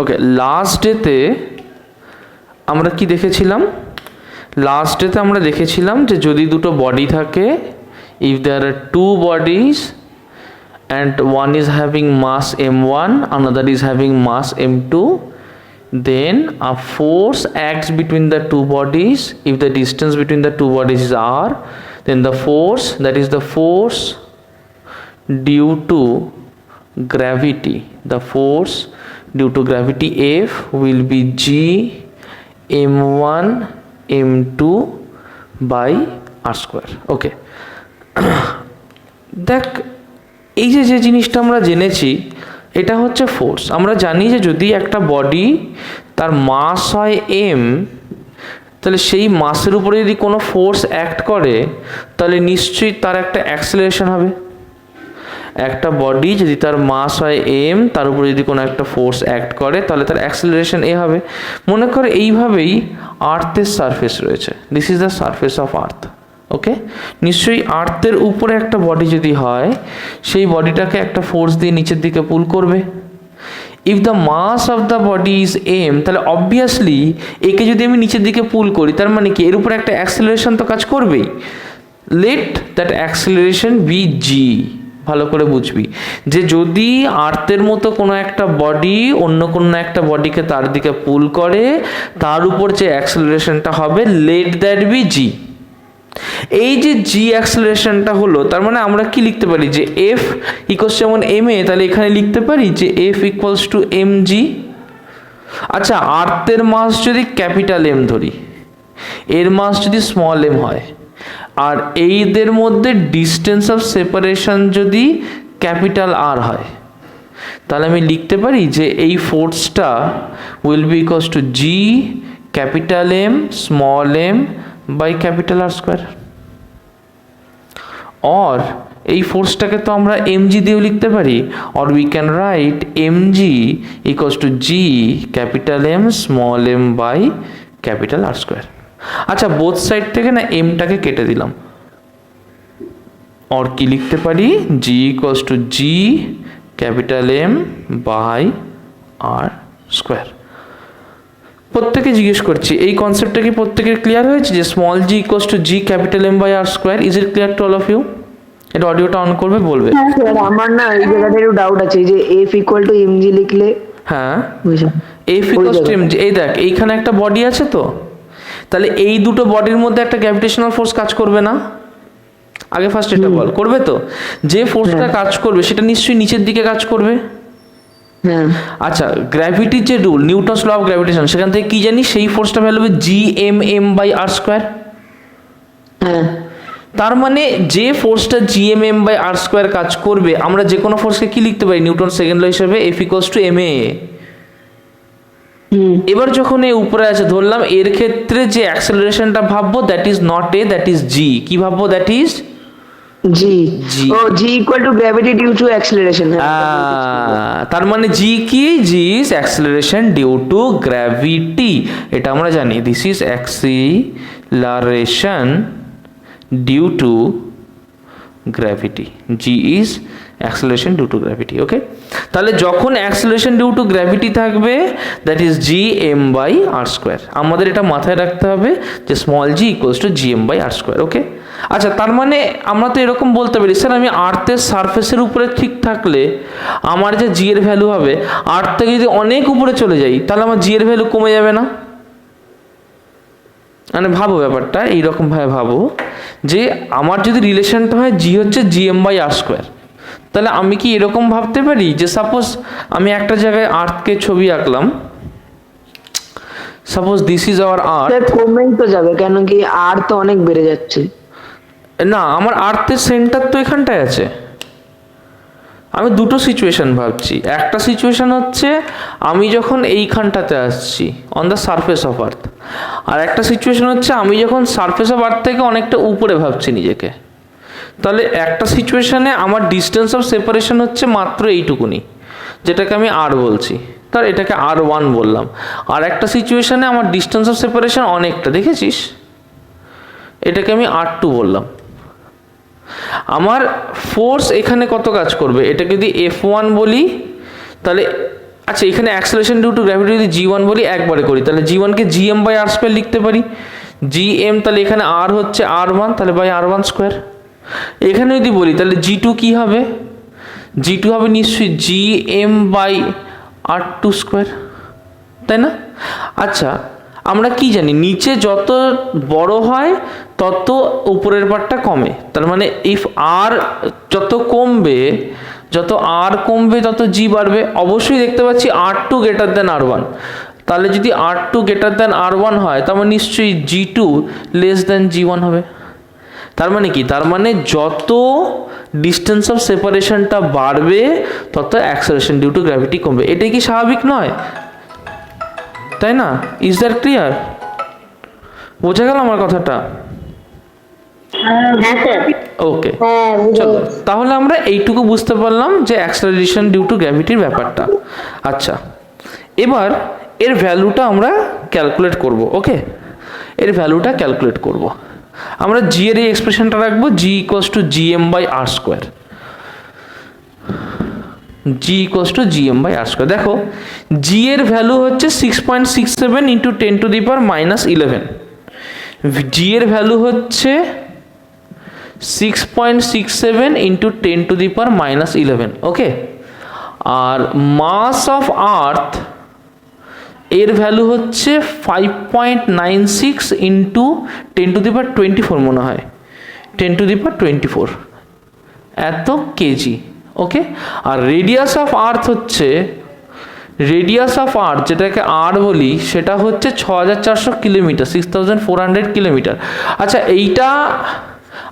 ওকে, last ডেতে আমরা কি দেখেছিলাম? লাস্ট ডেতে আমরা দেখেছিলাম যে যদি দুটো বডি থাকে, if there are two bodies and one is having mass m1, another is having mass m2, then a force acts between the two bodies. If the distance between the two bodies is r, then the force, that is the force due to gravity, the force due to gravity F will be g m1 m2 by r square. Okay. দেখ, এই যে জিনিসটা আমরা জেনেছি, এটা হচ্ছে force. আমরা জানি যে যদি একটা বডি তার মাস হয় m, তাহলে সেই মাসের উপরে যদি কোনো ফোর্স অ্যাক্ট করে তাহলে নিশ্চয়ই তার একটা অ্যাক্সেলারেশন হবে। একটা বডি যদি তার মাস হয় m, তার উপরে যদি কোনো একটা ফোর্স অ্যাক্ট করে তাহলে তার অ্যাক্সেলারেশন a হবে। মনে করে এইভাবেই আর্থের সারফেস রয়েছে, this is the surface of earth. Okay, নিশ্চয়ই আর্থের উপরে একটা বডি যদি হয়, সেই বডিটাকে একটা ফোর্স দিয়ে নিচের দিকে পুল করবে। If the mass of the body is m, তাহলে অবভিয়াসলি একে যদি আমি নিচের দিকে পুল করি, তার মানে কি এর উপরে একটা অ্যাক্সেলারেশন তো কাজ করবেই। লেট দ্যাট অ্যাক্সেলারেশন বি জি। ভালো করে বুঝবি যে যদি আর্থের মতো কোনো একটা বডি অন্য কোনো একটা বডিকে তার দিকে পুল করে, তার উপর যে অ্যাক্সেলারেশনটা হবে, লেট দ্যাট বি জি। এই যে জি অ্যাক্সেলারেশনটা হলো, তার মানে আমরা কি লিখতে পারি যে এফ ইকুয়ালস যেমন এম এ, তাহলে এখানে লিখতে পারি যে F equals to M G. আচ্ছা, আর্থের মাস যদি ক্যাপিটাল এম ধরি, এর মাস যদি স্মল এম হয়, আর এইদের মধ্যে ডিস্টেন্স অফ সেপারেশন যদি ক্যাপিটাল আর হয়, তাহলে আমি লিখতে পারি যে এই ফোর্সটা will be equals to G capital M small M by capital R square. और এই ফোর্সটাকে তো আমরা mg দিয়েও লিখতে পারি, or we can write mg equals to g capital M small m by capital R square। আচ্ছা, বোথ সাইড থেকে না mটাকে কেটে দিলাম, और কি লিখতে পারি g equals to g capital M by R square। প্রত্যেকে জিজ্ঞেস করছি, এই কনসেপ্টটা কি প্রত্যেকের ক্লিয়ার হয়েছে যে small G equals to G capital M by R square? Is it clear to all of you? এটা অডিওটা অন করবে, বলবে। হ্যাঁ স্যার, আমার না এই জায়গাটা একটু ডাউট আছে যে এফ ইকুয়াল টু এমজি লিখলে। হ্যাঁ, এফ ইকুয়ালস টু এমজি। এই দেখ, এইখানে একটা বডি আছে তো, তাহলে এই দুটো বডির মধ্যে একটা গ্র্যাভিটেশনাল ফোর্স কাজ করবে না? আগে ফার্স্ট এটা বল, করবে তো? যে ফোর্সটা কাজ করবে সেটা নিশ্চয়ই নিচের দিকে কাজ করবে। আচ্ছা, গ্র্যাভিটির যে rule, Newton's law of gravitation, সেখান থেকে কি জানি সেই ফোর্সটা ভ্যালু হবে G M M by R square. তার মানে যে ফোর্সটা G M M by R square কাজ করবে, আমরা যে কোনো ফোর্সকে কি লিখতে পারি নিউটন সেকেন্ড ল হিসেবে? F equals to M A. এবার যখন এ উপরে আছে ধরলাম, এর ক্ষেত্রে যে অ্যাক্সেলারেশনটা ভাববো that is not A, that is G. কি ভাববো? That is G. ও, G equal to gravity due to acceleration. তার মানে জি কি? G is acceleration due to gravity. এটা আমরা জানি, this is acceleration due to gravity. G is acceleration due to gravity. Okay, তাহলে যখন অ্যাক্সেলারেশন ডিউ টু গ্র্যাভিটি থাকবে, that is G M by R square. আমাদের এটা মাথায় রাখতে হবে যে small G equals to G M by R square. Okay, আচ্ছা, তার মানে আমরা তো এরকম বলতে পারি, স্যার আমি আর্থের সারফেসের উপরে ঠিক থাকলে আমার যে জি এর ভ্যালু হবে, আর্থ থেকে যদি অনেক উপরে চলে যাই তাহলে আমার জি এর ভ্যালু কমে যাবে না? মানে ভাবো ব্যাপারটা এইরকম ভাবে ভাবো যে আমার যদি রিলেশনটা হয় জি হচ্ছে G M by R square, তাহলে আমি কি এরকম ভাবতে পারি যে সাপোজ আমি একটা জায়গায় আর্থকে ছবি আঁকলাম, সাপোজ দিস ইজ আওয়ার আর্থ। কমেই তো যাবে, কেন কি আর তো অনেক বেড়ে যাচ্ছে। না, আমার আর্থের সেন্টার তো এখানটায় আছে। আমি দুটো সিচুয়েশন ভাবছি। একটা সিচুয়েশন হচ্ছে আমি যখন এইখানটাতে আসছি on the surface of earth, আর একটা সিচুয়েশন হচ্ছে আমি যখন সারফেস অফ আর্থ থেকে অনেকটা উপরে ভাবছি নিজেকে। তাহলে একটা সিচুয়েশনে আমার ডিস্টেন্স অফ সেপারেশন হচ্ছে মাত্র এইটুকুনি, যেটাকে আমি আর বলছি, তার এটাকে আর ওয়ান বললাম। আর একটা সিচুয়েশনে আমার ডিস্টেন্স অফ সেপারেশন অনেকটা, দেখেছিস, এটাকে আমি আর টু বললাম। আমার ফোর্স এখানে কত কাজ করবে, এটাকে যদি এফ ওয়ান বলি, তাহলে আচ্ছা এখানে অ্যাক্সেলারেশন ডিউ টু গ্র্যাভিটি যদি জি1 বলি একবারে করি, তাহলে জি1কে জিএম বাই আর স্কোয়ার লিখতে পারি। জিএম তাহলে এখানে আর হচ্ছে আর1, তাহলে বাই আর1 স্কোয়ার। এখানে যদি বলি তাহলে জি2 কি হবে, জি2 হবে নিশ্চয়ই জিএম বাই আর2 স্কোয়ার, তাই না? আচ্ছা আমরা কি জানি, নিচে যত বড় হয় তত উপরের পার্টটা কমে, তার মানে ইফ আর যত কমবে, যত আর কমবে তত জি বাড়বে। অবশ্যই দেখতে পাচ্ছি আর2 গ্রেটার দেন আর1, তাহলে যদি আর2 গ্রেটার দেন আর1 হয় তার মানে নিশ্চয়ই জি2 লেস দেন জি1 হবে। তার মানে কি, তার মানে যত ডিস্টেন্স অফ সেপারেশনটা বাড়বে তত অ্যাক্সেলারেশন ডিউ টু গ্র্যাভিটি কমবে। এটাই কি স্বাভাবিক নয়, তাই না? Is that clear? বোঝা গেল আমার কথাটা? হ্যাঁ স্যার। ওকে হ্যাঁ চলো, তাহলে আমরা এইটুকু বুঝতে পারলাম যে অ্যাক্সেলারেশন ডিউ টু গ্র্যাভিটির ব্যাপারটা। আচ্ছা এবার এর ভ্যালুটা আমরা ক্যালকুলেট করব। ওকে, এর ভ্যালুটা ক্যালকুলেট করব। আমরা জি এর এই এক্সপ্রেশনটা রাখবো, G equals to G M by R square, G equals to G M by R square. দেখো জি এর ভ্যালু হচ্ছে 6.67 into 10 to the power minus 11, G এর ভ্যালু হচ্ছে 6.67 into 10 to the power minus 11। Okay, আর মাস অফ আর্থ এর value হচ্ছে 5.96 into 10 to the power 24 মনে হয়, 10 টু দি পাওয়ার 24 এত কেজি। ওকে, আর রেডিয়াস অফ আর্থ হচ্ছে, রেডিয়াস অফ আর্থ যেটাকে আর বলি সেটা হচ্ছে 6400 কিলোমিটার, 6400 কিলোমিটার। আচ্ছা এইটা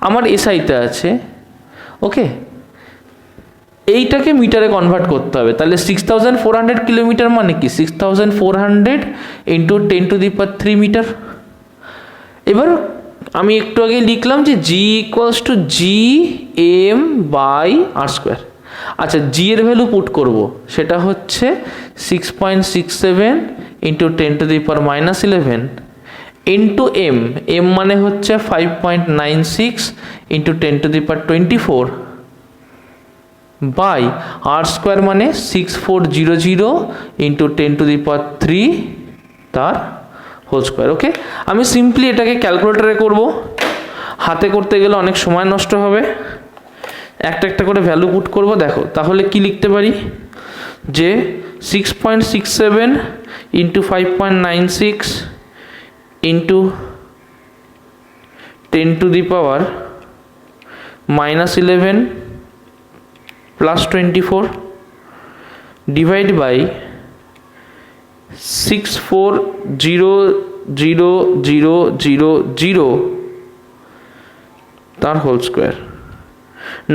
আমার এসআইতে আছে। ওকে, এইটাকে মিটারে কনভার্ট করতে হবে, তাহলে 6400 কিলোমিটার মানে কি 6400 into 10 to the power 3 metre. এবার আমি একটু আগে লিখলাম যে জি equals to G M by R square. আচ্ছা জি এর ভ্যালু পুট করব, সেটা হচ্ছে 6.67 into 10 to the power minus 11 into M, M মানে হচ্ছে 5.96 into 10 to the power 24 by R square মানে 6400 ইন্টু 10 টু দি পাওয়ার 3 তার হোল স্কোয়ার। ওকে, আমি সিম্পলি এটাকে ক্যালকুলেটরে করব, হাতে করতে গেলে অনেক সময় নষ্ট হবে। একটা একটা করে ভ্যালু পুট করব। দেখো তাহলে কি লিখতে পারি, যে 6.67 into 5.96 into 10 to the power minus 11 plus 24 divide by 640000 তার হোল স্কোয়ার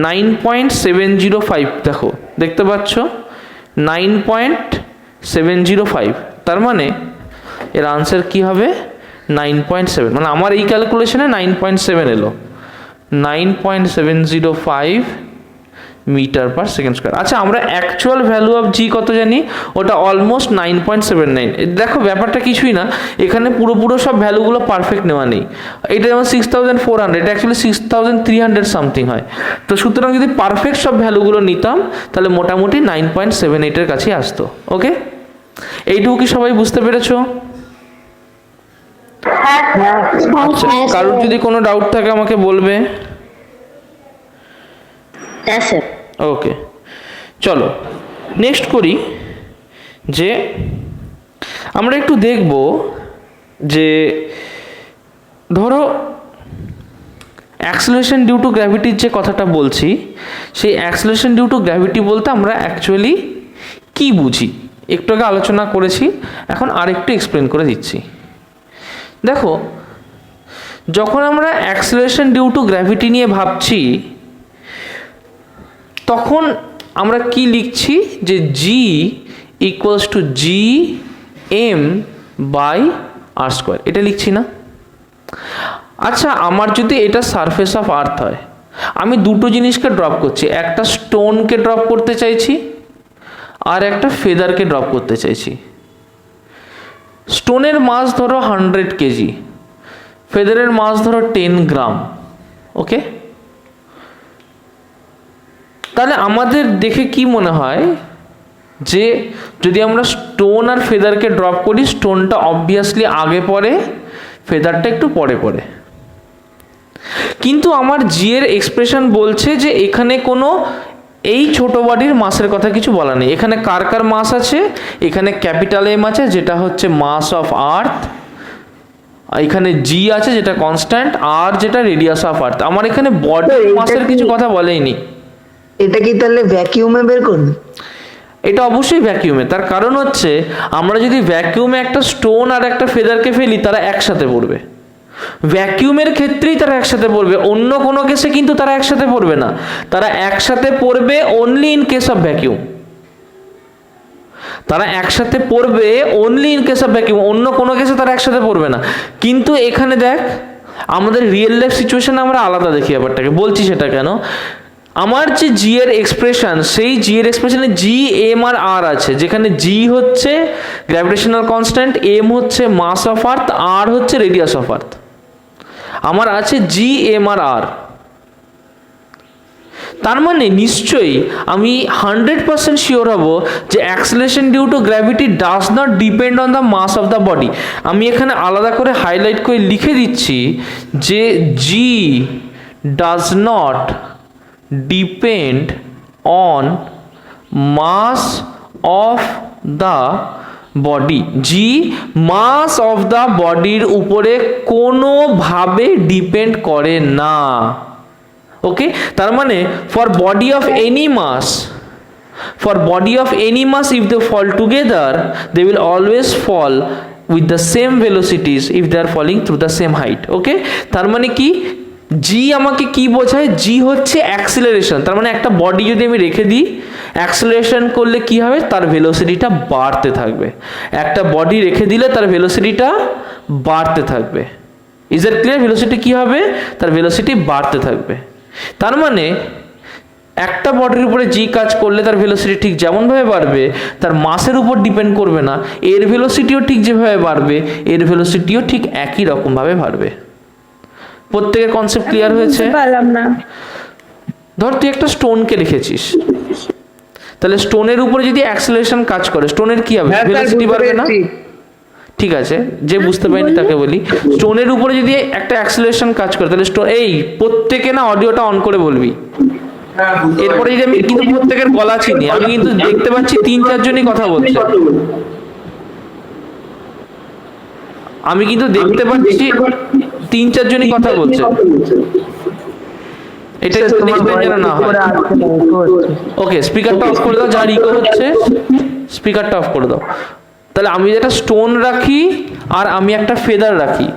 9.705। দেখো দেখতে পাচ্ছ 9.705, তার মানে এর আনসার কি হবে 9.7, মানে আমার এই ক্যালকুলেশনে 9.7 এলো, 9.705 মিটার পার সেকেন্ড স্কোয়ার। আচ্ছা আমরা অ্যাকচুয়াল ভ্যালু অফ জি কত জানি, ওটা অলমোস্ট 9.79। দেখো ব্যাপারটা কিছুই না, এখানে পুরো সব ভ্যালুগুলো পারফেক্ট নেওয়া নেই। এটা যেমন 6400, এটা অ্যাকচুয়ালি 6300 সামথিং হয়। তো সুতরাং যদি পারফেক্ট সব ভ্যালুগুলো নিতাম তাহলে মোটামুটি 9.78 এর কাছে আসতো। ওকে, এইটুকু কি সবাই বুঝতে পেরেছো? আচ্ছা কারোর যদি কোনো ডাউট থাকে আমাকে বলবে। হ্যাঁ স্যার। ওকে চলো নেক্সট করি, যে আমরা একটু দেখব যে ধরো অ্যাক্সেলারেশন ডিউ টু গ্র্যাভিটির যে কথাটা বলছি, সেই অ্যাক্সেলারেশন ডিউ টু গ্র্যাভিটি বলতে আমরা অ্যাকচুয়ালি কি বুঝি একটু আগে আলোচনা করেছি, এখন আরেকটু এক্সপ্লেন করে দিচ্ছি। দেখো যখন আমরা অ্যাক্সেলারেশন ডিউ টু গ্র্যাভিটি নিয়ে ভাবছি তখন আমরা কি লিখছি, যে জি equals to G M by R square, এটা লিখছি না? আচ্ছা আমার যদি এটা সারফেস অফ আর্থ হয়, আমি দুটো জিনিসকে ড্রপ করছি, একটা স্টোনকে ড্রপ করতে চাইছি আর একটা ফেদারকে ড্রপ করতে চাইছি। স্টোনের মাস ধরো 100 কেজি, ফেদারের মাস ধরো 10 গ্রাম। ওকে, তাহলে আমাদের দেখে কি মনে হয় যে যদি আমরা স্টোন আর ফেদারকে ড্রপ করি, স্টোনটা অবভিয়াসলি আগে পড়ে, ফেদারটা একটু পরে পড়ে। কিন্তু আমার জি এর এক্সপ্রেশন বলছে যে এখানে কোনো এই ছোট বডির মাসের কথা কিছু বলা নেই। এখানে কার কার মাস আছে, এখানে ক্যাপিটাল এম আছে যেটা হচ্ছে মাস অফ আর্থ, এখানে জি আছে যেটা কনস্ট্যান্ট, আর যেটা রেডিয়াস অফ আর্থ। আমার এখানে বডি মাসের কিছু কথা বলেইনি। এটা কি তাহলে ভ্যাকিউমে বের করবে? এটা অবশ্যই ভ্যাকিউমে। তার কারণ হচ্ছে আমরা যদি ভ্যাকিউমে একটা স্টোন আর একটা ফেদারকে ফেলি, তারা একসাথে পড়বে। ভ্যাকিউমের ক্ষেত্রেই তারা একসাথে পড়বে, অন্য কোনো কেসে কিন্তু তারা একসাথে পড়বে না। তারা একসাথে পড়বে only in case of vacuum. তারা একসাথে পড়বে only in case of vacuum, অন্য কোনো কেসে তারা একসাথে পড়বে না। কিন্তু এখানে দেখ, আমাদের রিয়েল লাইফ সিচুয়েশনে আমরা আলাদা দেখি ব্যাপারটাকে। বলছি সেটা কেন, আমার যে জি এর এক্সপ্রেশন, সেই জি এর এক্সপ্রেশনে জি, এম আর আর আছে, যেখানে জি হচ্ছে গ্র্যাভিটেশনাল কনস্ট্যান্ট, এম হচ্ছে মাস অফ আর্থ, আর হচ্ছে রেডিয়াস অফ আর্থ। আমার আছে জি, এম আর আর। তার মানে নিশ্চয়ই আমি 100% শিওর হব যে acceleration due to gravity does not depend on the mass of the body. আমি এখানে আলাদা করে হাইলাইট করে লিখে দিচ্ছি যে G does not depend on mass of the body. G mass of the বডির উপরে কোনোভাবে ডিপেন্ড করে না। ওকে, তার মানে for body of any mass, for body of any mass, if they fall together they will always fall with the same velocities if they are falling through the same height. ওকে, তার মানে কি, জি আমাকে কি বোঝায়, জি হচ্ছে acceleration. তার মানে একটা বডি যদি আমি রেখে দিই, অ্যাক্সিলারেশন করলে কি হবে, তার ভেলোসিটিটা বাড়তে থাকবে। একটা বডি রেখে দিলে তার ভেলোসিটিটা বাড়তে থাকবে। Is it clear? ভেলোসিটি কি হবে, তার ভেলোসিটি বাড়তে থাকবে। তার মানে একটা বডির উপরে জি কাজ করলে তার ভেলোসিটি ঠিক যেমনভাবে বাড়বে, তার মাসের উপর ডিপেন্ড করবে না। এর ভেলোসিটিও ঠিক যেভাবে বাড়বে, এর ভেলোসিটিও ঠিক একই রকমভাবে বাড়বে। প্রত্যেকের কনসেপ্ট ক্লিয়ার হয়েছে? ধর তুই একটা স্টোনকে রেখেছিস, তাহলে স্টোনের উপরে যদি অ্যাক্সেলারেশন কাজ করে, স্টোনের কি হবে, ভেলোসিটি বাড়বে না? ঠিক আছে, যে বুঝতে পারিনি তাকে বলি, স্টোনের উপরে যদি একটা অ্যাক্সেলারেশন কাজ করে, তাহলে স্টোন, এই প্রত্যেকে না অডিওটা অন করে বলবি। এরপরে যদি আমি কিন্তু প্রত্যেকের গলা চিনি, আমি কিন্তু দেখতে পাচ্ছি 3-4 জনই কথা বলছে। আমি কিন্তু দেখতে পাচ্ছি 3-4 জনই কথা বলছে। এটা একটু দেখবেন যেন না হয়। ওকে, স্পিকারটা অফ করে দাও, যার ইকো হচ্ছে স্পিকারটা অফ করে দাও। তাহলে আমি যেটা স্টোন রাখি আর আমি একটা ফেদার রাখি,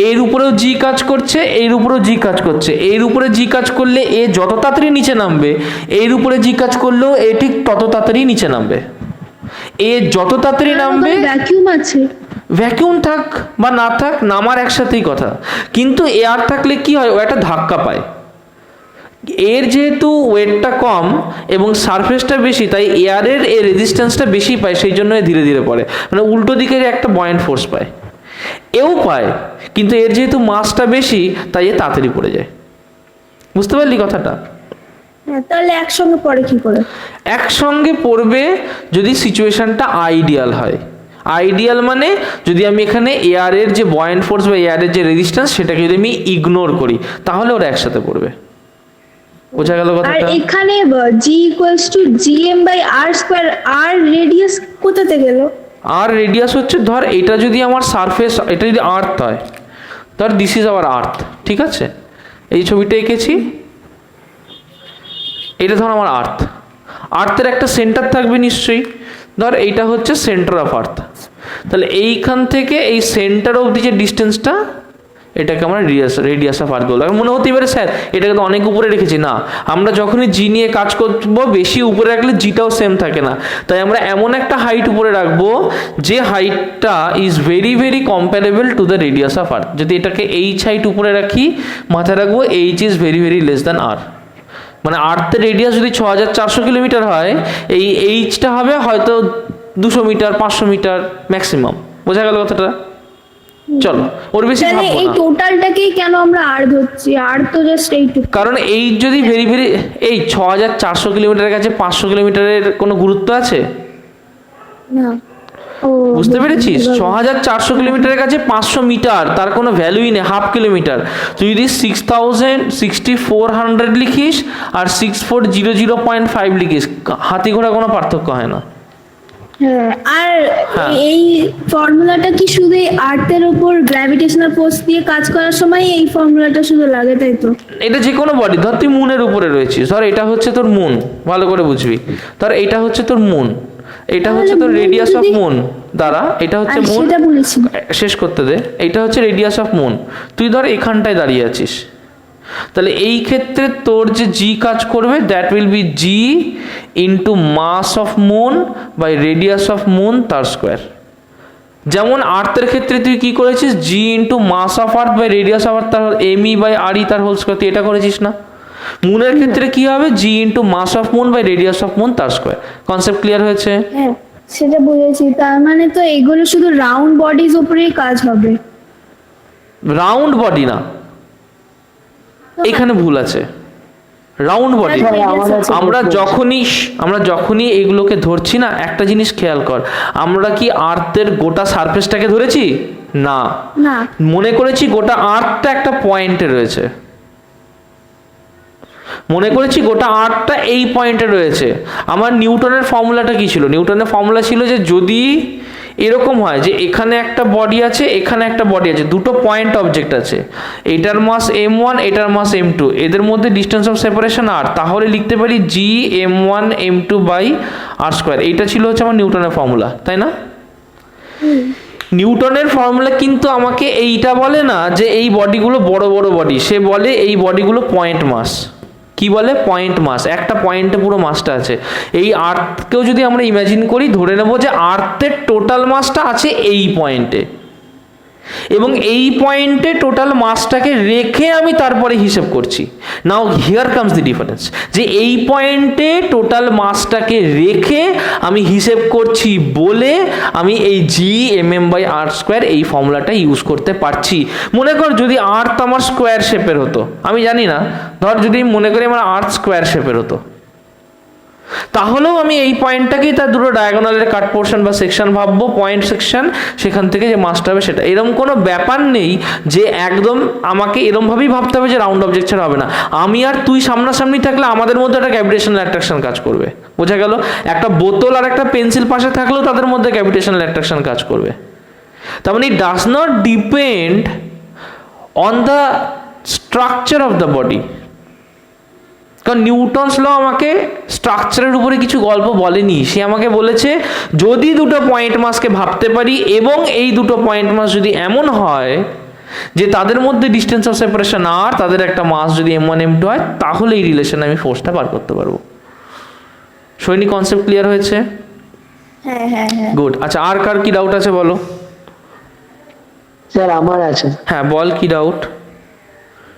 এর উপরেও জি কাজ করছে, এর উপরেও জি কাজ করছে। এর উপরে জি কাজ করলে এ যত তাড়াতাড়ি নিচে নামবে, এর উপরে জি কাজ করলেও এ ঠিক তত তাড়াতাড়ি নিচে নামবে। এ যত তাড়াতাড়ি নামবে, ভ্যাকুয়াম আছে, ভ্যাকুয়াম থাক বা না থাক, নামার একসাথেই কথা। কিন্তু এয়ার থাকলে কি হয়, ও একটা ধাক্কা পায়। এর যেহেতু ওয়েটটা কম এবং সারফেসটা বেশি, তাই এয়ারের এই রেজিস্ট্যান্সটা বেশি পায়, সেই জন্য ধীরে ধীরে পড়ে। মানে উল্টো দিকে একটা বয়েন্ট ফোর্স পায়, এও পায়, কিন্তু এর যেহেতু মাসটা বেশি তাই এ তাড়াতাড়ি পড়ে যায়। বুঝতে পারলি কথাটা? তাহলে একসঙ্গে পড়ে কি করে? একসঙ্গে পড়বে যদি সিচুয়েশনটা আইডিয়াল হয়। আইডিয়াল মানে যদি আমি এখানে এয়ারের যে বয়েন্ট ফোর্স বা এয়ারের যে রেজিস্ট্যান্স, সেটাকে যদি আমি ইগনোর করি, তাহলে ওরা একসাথে পড়বে। বোঝা গেল কথাটা? আর এখানে G equals to G M by R square, আর রেডিয়াস কোথাতে গেল? আর রেডিয়াস হচ্ছে, ধর এটা যদি আমার সারফেস, এটা যদি আর্থ হয়, ধর দিস ইজ আওয়ার আর্থ, ঠিক আছে? এই ছবিটা এঁকেছি, এটা ধর আমার আর্থ। আর্থের একটা সেন্টার থাকবে নিশ্চয়ই, ধর এইটা হচ্ছে সেন্টার অফ আর্থ। তাহলে এইখান থেকে এই সেন্টার অফ দি যে ডিস্টেন্সটা, এটাকে আমরা রেডিয়াস অফ আর্থ বলবো। মনে হতে পারে স্যার এটাকে তো অনেক উপরে রেখেছি। না, আমরা যখনই জি নিয়ে কাজ করবো, বেশি উপরে রাখলে জিটাও সেম থাকে না। তাই আমরা এমন একটা হাইট উপরে রাখবো যে হাইটটা is very very comparable to the radius of earth. যদি এটাকে এইচ হাইট উপরে রাখি, মাথায় রাখবো H is very very less than R. মানে আর্থের রেডিয়াস যদি 6400 কিলোমিটার হয়, এই এইচটা হবে হয়তো 200 মিটার, 500 মিটার ম্যাক্সিমাম। বোঝা গেল কথাটা? চলো, ওর বেশি তাহলে ভাববো এই না। টোটালটাকেই কেন আমরা আর ধরছি? আর তো জাস্ট এইটুকু। কারণ এই যদি ভেরি ভেরি, এই 6400 কিলোমিটারের কাছে 500 কিলোমিটারের কোনো গুরুত্ব আছে? না ও বুঝতে পেরেছিস? 6400 কিলোমিটারের কাছে 500 মিটার, তার কোনো ভ্যালুই নেই, হাফ কিলোমিটার। তুই যদি 6400 লিখিস আর 6400.5 লিখিস, হাতি ঘোড়া কোনো পার্থক্য হয় না। হ্যাঁ, আর হ্যাঁ। এই ফর্মুলাটা কি শুধু আর্থের উপর গ্র্যাভিটেশনাল ফোর্স দিয়ে কাজ করার সময় এই ফর্মুলাটা শুধু লাগে, তাই তো? এটা যে কোনো বডি, ধর তুই মুনের উপরে রয়েছিস, ধর এটা হচ্ছে তোর মুন, ভালো করে বুঝবি, ধর এটা হচ্ছে তোর মুন, এটা হচ্ছে তোর তাহলে moon রেডিয়াস অফ যদি- মুন, দ্বারা এটা হচ্ছে আর মুন, সেটা বলেছি। শেষ করতে দে, এটা হচ্ছে রেডিয়াস অফ মুন, তুই ধর এখানটায় দাঁড়িয়ে আছিস, তাহলে এই ক্ষেত্রে তোর যে জি কাজ করবে, that will be g into mass of moon by radius of moon তার স্কোয়ার। যেমন আর্থের ক্ষেত্রে তুই কি করেছিস, g into mass of earth by radius of earth তার এমই বাই আর ই তার হোল স্কোয়ার, তুই এটা করেছিস না? মুনের ক্ষেত্রে কি হবে, g into mass of moon by radius of moon তার স্কোয়ার। কনসেপ্ট ক্লিয়ার হয়েছে? হ্যাঁ, সেটা বুঝেছি। তার মানে তো এগুলো শুধু রাউন্ড বডিজ উপরেই কাজ হবে। রাউন্ড বডি না, এখানে ভুল আছে, রাউন্ড বডি। আমরা যখনই এগুলোকে ধরছি না, একটা জিনিস খেয়াল কর, আমরা কি আর্থের গোটা সারফেসটাকে ধরেছি? না, না, মনে করেছি গোটা আর্থটা একটা পয়েন্টে রয়েছে, মনে করেছি গোটা আর্থটা এই পয়েন্টে রয়েছে। আমার নিউটনের ফর্মুলাটা কি ছিল? নিউটনের ফর্মুলা ছিল যে যদি এরকম হয় যে এখানে একটা বডি আছে, এখানে একটা বডি আছে, দুটো পয়েন্ট অবজেক্ট আছে, এটার মাস m1, এটার মাস m2, এদের মধ্যে ডিস্টেন্স অফ সেপারেশন r, তাহলে লিখতে পারি জি m1 m2 by R square. এইটা ছিল হচ্ছে আমার নিউটনের ফর্মুলা, তাই না? নিউটনের ফর্মুলা কিন্তু আমাকে এইটা বলে না যে এই বডিগুলো বড় বড় বডি, সে বলে এই বডিগুলো পয়েন্ট মাস। কি বলে? পয়েন্ট মাস, একটা পয়েন্টে পুরো মাসটা আছে। এই আর্থকেও যদি আমরা ইমাজিন করি, ধরে নেব যে আর্থের টোটাল মাসটা আছে এই পয়েন্টে, এবং এই পয়েন্টে টোটাল মাসটাকে রেখে আমি তারপরে হিসেব করছি। নাও হিয়ার কামস দি ডিফারেন্স, যে এই পয়েন্টে টোটাল মাসটাকে রেখে আমি হিসেব করছি বলে আমি এই জি mm বাই আর স্কোয়ার এই ফর্মুলাটা ইউজ করতে পারছি। মনে কর যদি আর্থ আমার স্কোয়ার শেপের হতো, আমি জানি না, ধর যদি মনে করি আমার আর্থ স্কোয়ার শেপের হতো, তাহলেও আমি এই পয়েন্টটাকেই তার দুটো ডায়াগোনালের কাট পোর্শন বা সেকশন ভাববো, পয়েন্ট সেকশন, সেখান থেকে যে মাসটা হবে সেটা। এরকম কোনো ব্যাপার নেই যে একদম আমাকে এরমভাবেই ভাবতে হবে যে রাউন্ড অবজেক্ট ছাড়া হবে না। আমি আর তুই সামনাসামনি থাকলে আমাদের মধ্যে একটা গ্র্যাভিটেশনাল অ্যাট্রাকশন কাজ করবে, বোঝা গেল? একটা বোতল আর একটা পেন্সিল পাশে থাকলেও তাদের মধ্যে গ্র্যাভিটেশনাল অ্যাট্রাকশন কাজ করবে। তার মানে it does not depend on the structure of the body. কারণ নিউটনস ল আমাকে স্ট্রাকচারের উপরে কিছু গল্প বলেনি, সে আমাকে বলেছে যদি দুটো পয়েন্ট মাসকে ভাবতে পারি এবং এই দুটো পয়েন্ট মাস যদি এমন হয় যে তাদের মধ্যে ডিস্টেন্স অফ সেপারেশন আর তাদের একটা মাস যদি m1 m2 হয়, তাহলে এই রিলেশনে আমি ফোর্সটা বার করতে পারবো। সৈনিক কনসেপ্ট ক্লিয়ার হয়েছে? হ্যাঁ হ্যাঁ হ্যাঁ। গুড। আচ্ছা, আর কার কি ডাউট আছে বলো? স্যার আমার আছে। হ্যাঁ বল, কি ডাউট?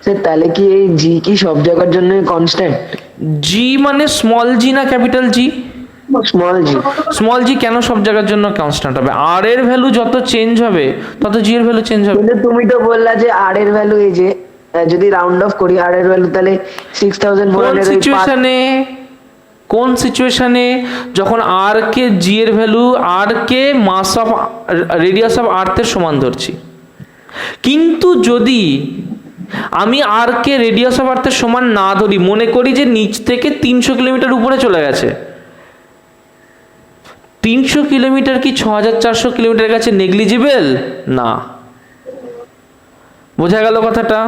স্যার তাহলে কি এই জি কি সব জায়গার জন্য কনস্ট্যান্ট? জি মানে স্মল জি না ক্যাপিটাল জি? স্মল জি। স্মল জি কেন সব জায়গার জন্য কনস্ট্যান্ট হবে? আর এর ভ্যালু যত চেঞ্জ হবে তত জি এর ভ্যালু চেঞ্জ হবে। কিন্তু তুমি তো বললা যে আর এর ভ্যালু এই যে যদি রাউন্ড অফ করি আর এর ভ্যালু তাহলে 6400। কোন সিচুয়েশনে? যখন আর কে জি এর ভ্যালু আর কে মাস অফ রেডিয়াস অফ আর্থের সমান ধরছি। কিন্তু যদি আমি আর কে রেডিয়াস অফ আর্থের সমান না ধরি, মনে করি যে নিচ থেকে 300 কিলোমিটার উপরে চলে গেছে, 300 কিলোমিটার কি 6400 কিলোমিটারের কাছে নেগলিজিবল না? বোঝা গেল কথাটা?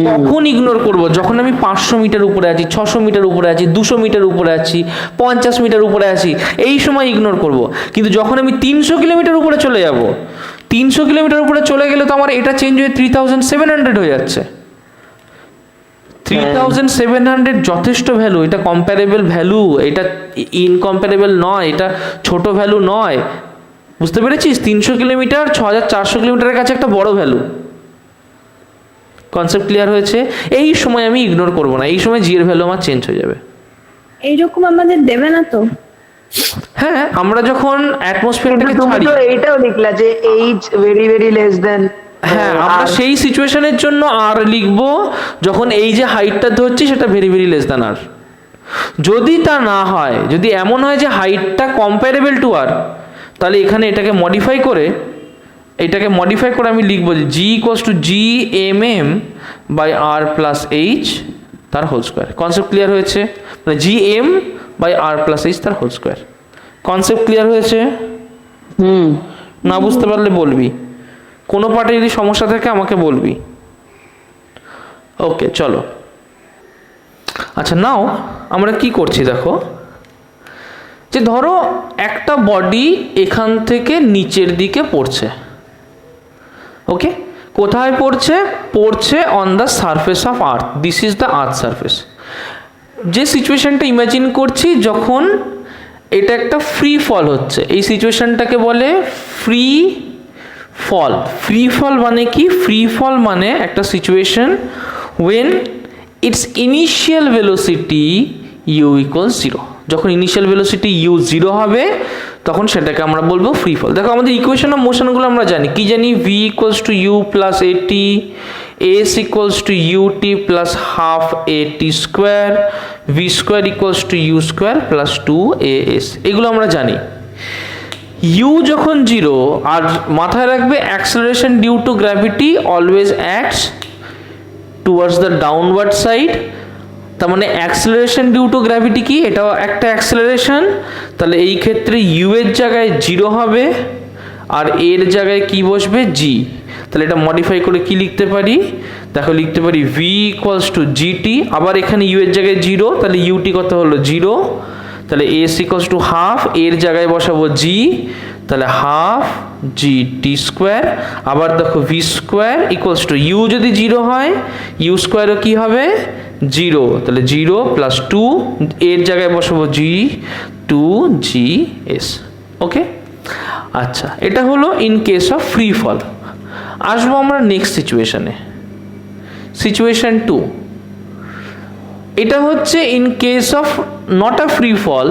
কখন ইগনোর করব? যখন আমি 500 মিটার উপরে আছি, 600 মিটার উপরে আছি, 200 মিটার উপরে আছি, 50 মিটার উপরে আছি, এই সময় ইগনোর করব। কিন্তু যখন আমি 300 কিলোমিটার উপরে চলে যাব, 300 কিলোমিটার উপরে চলে গেলে তো আমার এটা চেঞ্জ হয়ে 3700 হয়ে যাচ্ছে। 3700 যথেষ্ট ভ্যালু, এটা কম্প্যারেবল ভ্যালু, এটা ইনকম্প্যারেবল নয়, এটা ছোট ভ্যালু নয়। বুঝতে পেরেছিস? 300 কিলোমিটার 6400 কিলোমিটারের কাছে একটা বড় ভ্যালু। কনসেপ্ট ক্লিয়ার হয়েছে? এই সময় আমি ইগনোর করব না, এই সময় জি এর ভ্যালু আমার চেঞ্জ হয়ে যাবে। এইরকম আমাদের দেবে না তো? হ্যাঁ, আমরা যখন অ্যাটমসফিয়ারটাকে তুমি ছাড়ি, তো এইটাও লিখলা যে H very very less than. হ্যাঁ আমরা সেই সিচুয়েশনের জন্য আর লিখবো যখন এই যে হাইটটা ধরছি সেটা ভেরি ভেরি লেস দ্যান আর। যদি তা না হয়, যদি এমন হয় যে হাইটটা কম্পারেবল টু আর, তাহলে এখানে এটাকে মডিফাই করে আমি লিখবো যে জি equals to G M M by R plus H তার হোল স্কোয়ার। কনসেপ্ট ক্লিয়ার হয়েছে? মানে G M by R plus H তার হোল স্কোয়ার। কনসেপ্ট ক্লিয়ার হয়েছে? না বুঝতে পারলে বলবি, কোনো পার্টে যদি সমস্যা থাকে আমাকে বলবি। ওকে চলো, আচ্ছা নাও আমরা কি করছি দেখো, যে ধরো একটা বডি এখান থেকে নিচের দিকে পড়ছে। ওকে, কোথায় পড়ছে? পড়ছে on the surface of earth. This is the earth surface. যে সিচুয়েশনটা ইমাজিন করছি, যখন এটা একটা ফ্রি ফল হচ্ছে, এই সিচুয়েশনটাকে বলে ফ্রি ফল। ফ্রি ফল মানে কি? ফ্রি ফল মানে একটা situation when its initial velocity u equals 0। যখন ইনিশিয়াল ভেলোসিটি u 0 হবে তখন সেটাকে আমরা বলবো ফ্রি ফল। দেখো আমাদের ইকুয়েশন অফ মোশনগুলো আমরা জানি, কি জানি? v equals to u plus at, s equals to ut plus half at square, v square equals to u square plus 2as, এগুলো আমরা জানি। u যখন 0, আর মাথায় রাখবে acceleration due to gravity always acts towards the downward side. তার মানে acceleration due to gravity কি? এটাও একটা অ্যাক্সেলারেশন। তাহলে এই ক্ষেত্রে ইউ এর জায়গায় 0 হবে আর এর জায়গায় কি বসবে? জি। তাহলে এটা মডিফাই করে কি লিখতে পারি? দেখো লিখতে পারি v ইকুয়ালস টু জিটি, আবার এখানে ইউ এর জায়গায় 0, তাহলে ইউটি কত হলো? 0। তাহলে এস ইকুয়ালস টু হাফ, এর জায়গায় বসাবো জি, তাহলে হাফ জি টি স্কোয়ার। আবার দেখো v square equals to u যদি 0 হয়, ইউ স্কোয়ারও কি হবে? 0। তাহলে 0 প্লাস 2, এর জায়গায় বসাবো জি 2gs। ওকে, আচ্ছা এটা হলো in case of free fall. আসবো আমরা নেক্সট সিচুয়েশনে, সিচুয়েশন 2। এটা হচ্ছে in case of not a free fall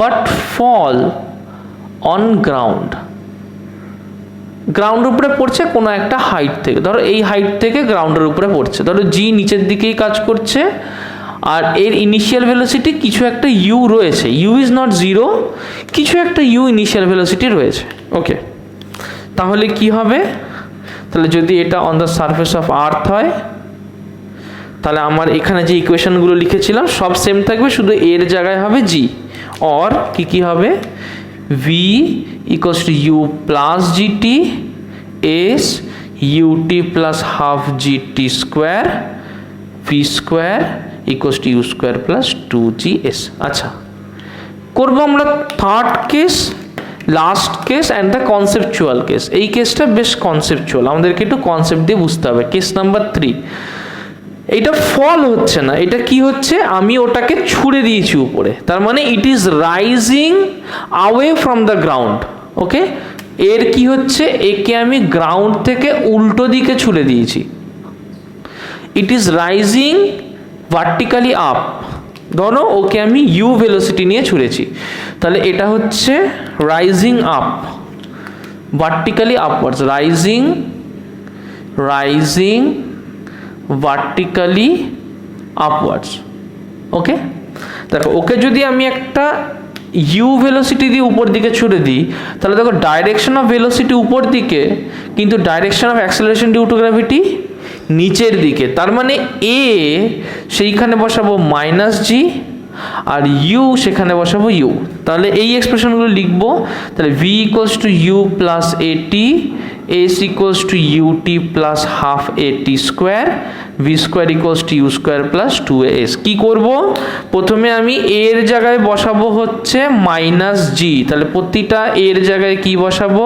but fall on ground. গ্রাউন্ডের উপরে পড়ছে কোনো একটা হাইট থেকে, ধরো এই হাইট থেকে গ্রাউন্ডের উপরে পড়ছে, ধরো জি নিচের দিকেই কাজ করছে আর এর ইনিশিয়াল ভেলোসিটি কিছু একটা ইউ রয়েছে, ইউ ইজ নট 0, কিছু একটা ইউ ইনিশিয়াল ভেলোসিটি রয়েছে। ওকে, তাহলে কি হবে? তাহলে যদি এটা অন দ্য সারফেস অফ আর্থ হয়, তাহলে আমার এখানে যে ইকুয়েশনগুলো লিখেছিলাম সব সেম থাকবে, শুধু এর জায়গায় হবে জি। অর কি হবে? v equals to u plus gt s ut plus half gt square v square equals to u square plus 2gs। আচ্ছা, করবো আমরা third case, last case and the conceptual case. এই কেসটা বেশ কনসেপচুয়াল, আমাদেরকে একটু কনসেপ্ট দিয়ে বুঝতে হবে। কেস নাম্বার 3, এটা ফল হচ্ছে না, এটা কি হচ্ছে? আমি ওটাকে ছুড়ে দিয়েছি উপরে, তার মানে it is rising away from the ground. Okay, এর কি হচ্ছে? একে আমি গ্রাউন্ড থেকে উল্টো দিকে ছুড়ে দিয়েছি। ইট ইজ রাইজিং ভার্টিক্যালি আপ। ধরো ওকে আমি ইউ ভেলোসিটি নিয়ে ছুড়েছি, তাহলে এটা হচ্ছে rising up, vertically upwards, rising vertically upwards. Okay, দেখো ওকে যদি আমি একটা ইউ ভেলোসিটি দিয়ে উপর দিকে ছুড়ে দিই, তাহলে দেখো ডাইরেকশন অফ ভেলোসিটি উপর দিকে, কিন্তু direction of acceleration due to gravity নিচের দিকে। তার মানে এ সেইখানে বসাবো মাইনাস জি আর ইউ সেখানে বসাবো ইউ। তাহলে এই এক্সপ্রেশনগুলো লিখবো। তাহলে v equals to u plus at, s equals to ut plus half at square, v square equals to u square plus 2as। কি করব? প্রথমে আমি এর জায়গায় বসাবো হচ্ছে মাইনাস জি, তাহলে প্রতিটা এর জায়গায় কি বসাবো?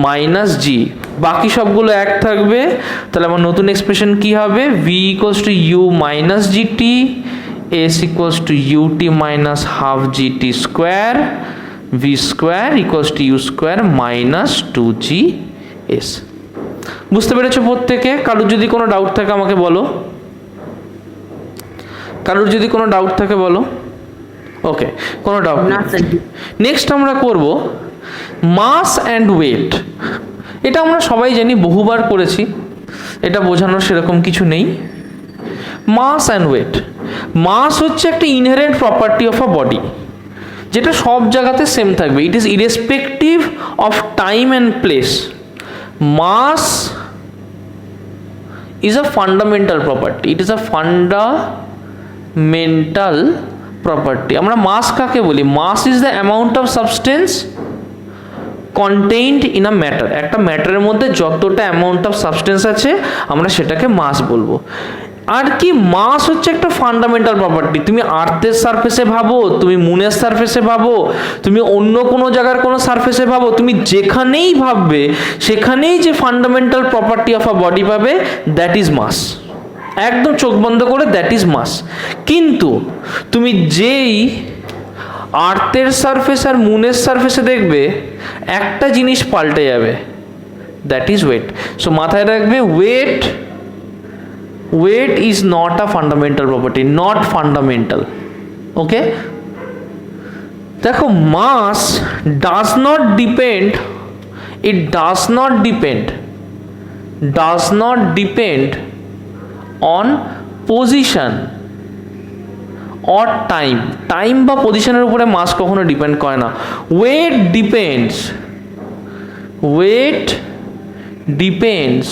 মাইনাস জি, বাকি সবগুলো এক থাকবে। তাহলে আমার নতুন এক্সপ্রেশন কি হবে? V equals to u minus g t, s equals to ut minus half gt square, v square equals to u square minus 2gs। বুঝতে পেরেছো প্রত্যেকে? কারোর যদি কোনো ডাউট থাকে আমাকে বলো, কারোর যদি কোনো ডাউট থাকে বলো। ওকে, কোনো ডাউট না। নেক্সট আমরা করব মাস অ্যান্ড ওয়েট। এটা আমরা সবাই জানি, বহুবার করেছি, এটা বোঝানোর সেরকম কিছু নেই। মাস অ্যান্ড ওয়েট, মাস হচ্ছে একটা inherent property of a body, যেটা সব জায়গাতে সেম থাকবে। It is irrespective of time and place. Mass is a fundamental property. It is a fundamental property. আমরা মাস কাকে বলি? মাস is the amount of substance contained in a matter. একটা ম্যাটারের মধ্যে যতটা অ্যামাউন্ট অফ সাবস্টেন্স আছে আমরা সেটাকে মাস বলবো। আর কি, মাস হচ্ছে একটা ফান্ডামেন্টাল প্রপার্টি। তুমি আর্থের সারফেসে ভাবো, তুমি মুনের সারফেসে ভাবো, তুমি অন্য কোনো জায়গার কোনো সারফেসে ভাবো, তুমি যেখানেই ভাববে সেখানেই যে fundamental property of a body পাবে, দ্যাট ইজ মাস। একদম চোখ বন্ধ করে দ্যাট ইজ মাস। কিন্তু তুমি যেই আর্থের সারফেস আর মুনের সারফেসে দেখবে একটা জিনিস পাল্টে যাবে, দ্যাট ইজ ওয়েট। সো মাথায় রাখবে, weight is not a fundamental property, not fundamental. Okay, দেখো mass does not depend on position or time বা পজিশনের উপরে মাস কখনো ডিপেন্ড করে না। weight depends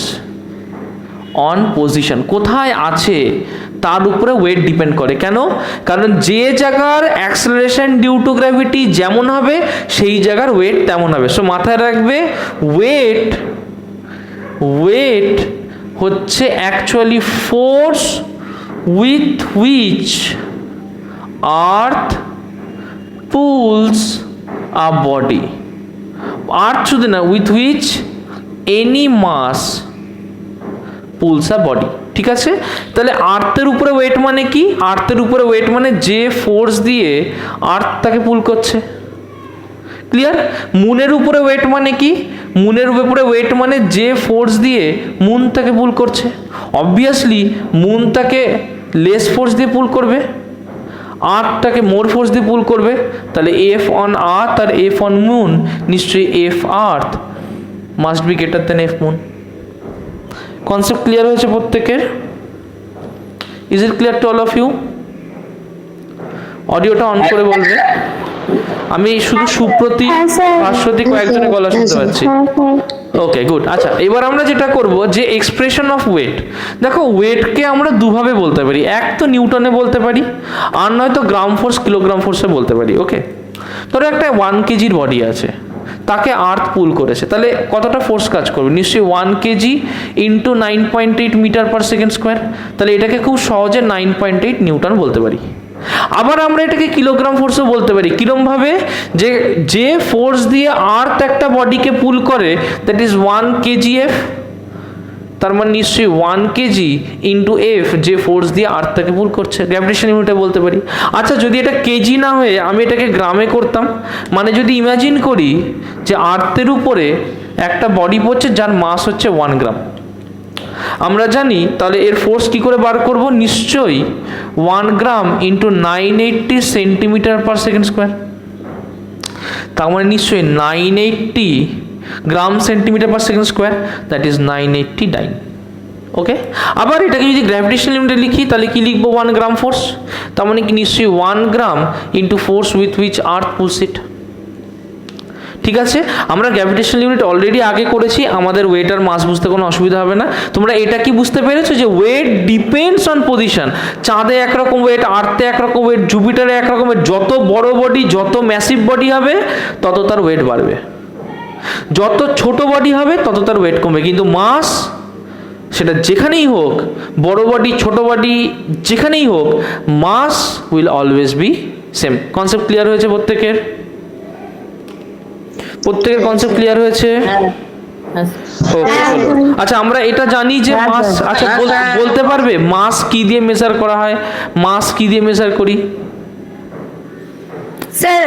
অন পজিশন, কোথায় আছে তার উপরে ওয়েট ডিপেন্ড করে। কেন? কারণ যে জায়গার অ্যাক্সেলারেশন ডিউ টু গ্র্যাভিটি যেমন হবে সেই জায়গার ওয়েট তেমন হবে। সো মাথায় রাখবে, ওয়েট হচ্ছে actually force with which earth pulls a body. Earth শুধু না, with which any mass pulls a body. ঠিক আছে, তাহলে আর্থের উপরে ওয়েট মানে কি? আর্থের উপরে ওয়েট মানে যে ফোর্স দিয়ে আর্থ তাকে পুল করছে। ক্লিয়ার? মুনের উপরে ওয়েট মানে কি? মুনের উপরে ওয়েট মানে যে ফোর্স দিয়ে মুন তাকে পুল করছে। অবভিয়াসলি মুন তাকে লেস ফোর্স দিয়ে পুল করবে, আর্থটাকে মোর ফোর্স দিয়ে পুল করবে। তাহলে এফ অন আর্থ আর এফ অন মুন, নিশ্চয়ই F earth must be greater than F moon. Concept clear হয়েছে প্রত্যেকের? Is it clear to all of you? অডিওটা অন করে বলবে। আমি শুধু সুপ্রতি, ভাস্বতী কয়েকজনের গলা শুনতে পাচ্ছি। ওকে, গুড। আচ্ছা, এবার আমরা যেটা করব, যে এক্সপ্রেশন অফ ওয়েট। দেখো, ওয়েটকে আমরা দুভাবে বলতে পারি। এক তো নিউটনে বলতে পারি, আর নয়তো গ্রাম ফোর্স, কিলোগ্রাম ফোর্সে বলতে পারি। ওকে, ধরো একটা 1 কেজির বডি আছে, তাকে আর্থ পুল করেছে, তাহলে কতটা ফোর্স কাজ করবে? নিশ্চয়ই 1 kg into 9.8 metre per second square. তাহলে এটাকে খুব সহজে 9.8 নিউটন বলতে পারি। আবার আমরা এটাকে কিলোগ্রাম ফোর্সও বলতে পারি। কিরমভাবে? যে ফোর্স দিয়ে আর্থ একটা বডিকে পুল করে, দ্যাট ইজ 1 kgf। তার মানে নিশ্চয়ই 1 কেজি ইন্টু এফ, যে ফোর্স দিয়ে আর্থটাকে পুল করছে, গ্র্যাভিটেশন ইউনিটে বলতে পারি। আচ্ছা, যদি এটা কেজি না হয়ে আমি এটাকে গ্রামে করতাম, মানে যদি ইমাজিন করি যে আর্থের উপরে একটা বডি পড়ছে যার মাস হচ্ছে 1 গ্রাম, আমরা জানি তাহলে এর ফোর্স কি করে বার করব? নিশ্চয়ই 1 গ্রাম ইন্টু 980 সেন্টিমিটার পার সেকেন্ড স্কোয়ার। তার মানে নিশ্চয়ই 980 গ্রাম centimetre per second square, that is 980 ডাইন। ওকে, আবার এটাকে যদি গ্র্যাভিটেশনাল ইউনিটে লিখি তাহলে কি লিখবো? 1 গ্রাম ফোর্স। তার মানে কি নিশ্চয়ই 1 gram into force with which earth pulls it. ঠিক আছে, আমরা গ্র্যাভিটেশনাল ইউনিট অলরেডি আগে করেছি, আমাদের ওয়েট আর মাস বুঝতে কোনো অসুবিধা হবে না। তোমরা এটা কি বুঝতে পেরেছো যে ওয়েট ডিপেন্ডস অন পজিশন। চাঁদে একরকম ওয়েট, আর্থে একরকম ওয়েট, জুপিটারে একরকম ওয়েট। যত বড় বডি, যত ম্যাসিভ বডি হবে তত তার ওয়েট বাড়বে, যত ছোট বডি হবে তত তার ওয়েট কমবে। কিন্তু মাস, সেটা যেখানেই হোক, বড় বডি ছোট বডি যেখানেই হোক, mass will always be same. Concept clear হয়েছে প্রত্যেকের? প্রত্যেকের কনসেপ্ট ক্লিয়ার হয়েছে? ওকে, চলো। আচ্ছা, আমরা এটা জানি যে মাস, আচ্ছা বলতে পারবে মাস কি দিয়ে মেজার করা হয়? মাস কি দিয়ে মেজার করি? Sir,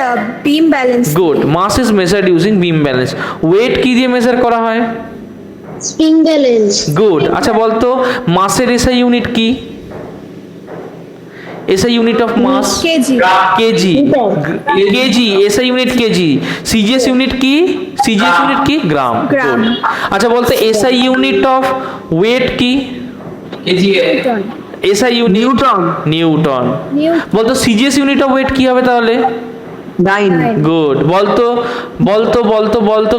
beam balance. Good, mass is measured using beam balance. Weight কি দিয়ে মেজার করা হয়? Spring balance. গুড। আচ্ছা বলতো, মাসের এসআই ইউনিট কি? SI unit of mass kg। kg SI unit kg। CGS unit কি? CGS unit কি? গ্রাম। গ্রাম। আচ্ছা বলতে SI unit of weight কি? SI unit newton newton. বলতো সিজিএস ইউনিট অফ ওয়েট কি হবে তাহলে? 9 গুড। বলতো বলতো বলতো বলতো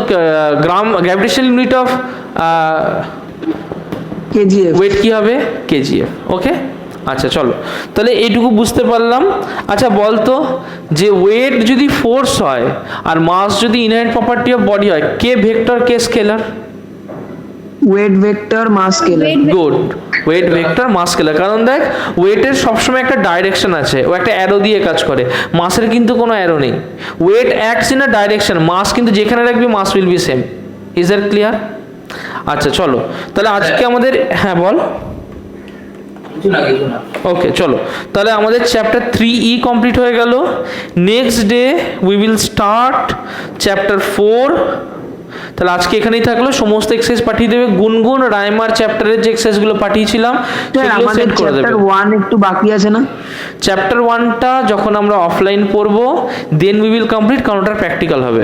gram gravitational unit of kgf weight কি হবে? কেজিএফ। ওকে, আচ্ছা চলো তাহলে এইটুকু বুঝতে পারলাম। আচ্ছা বলতো যে ওয়েট যদি ফোর্স হয় আর মাস যদি ইনহেরেন্ট প্রপার্টি অফ বডি হয়, কে ভেক্টর কে স্কেলার? ওয়েট ভেক্টর মাস স্কেলার গুড, ওয়েট ভেক্টর মাস স্কেলার। কারণ দেখ ওয়েটের সবসময় একটা ডাইরেকশন আছে, ও একটা অ্যারো দিয়ে কাজ করে, মাসের কিন্তু কোনো অ্যারো নেই। Weight acts in a direction, mass কিন্তু যেখানে রাখবি mass will be same. Is that clear? আচ্ছা চলো তাহলে আজকে আমাদের, হ্যাঁ বল। ওকে চলো তাহলে আমাদের চ্যাপ্টার 3E কমপ্লিট হয়ে গেল। Next day we will start chapter 4। তাহলে আজকে এখানেই থাকলো, সমস্ত এক্সারসাইজ পাঠিয়ে দেবে। গুনগুন রাইমার চ্যাপ্টারের যে এক্সারসাইজগুলো পাঠিয়েছিলাম সেগুলো আমাদের সেন্ড করে দেবে। চ্যাপ্টার 1 একটু বাকি আছে না? চ্যাপ্টার 1টা যখন আমরা অফলাইন পড়বো দেন উই উইল কমপ্লিট, কারণ ওটার প্র্যাকটিক্যাল হবে।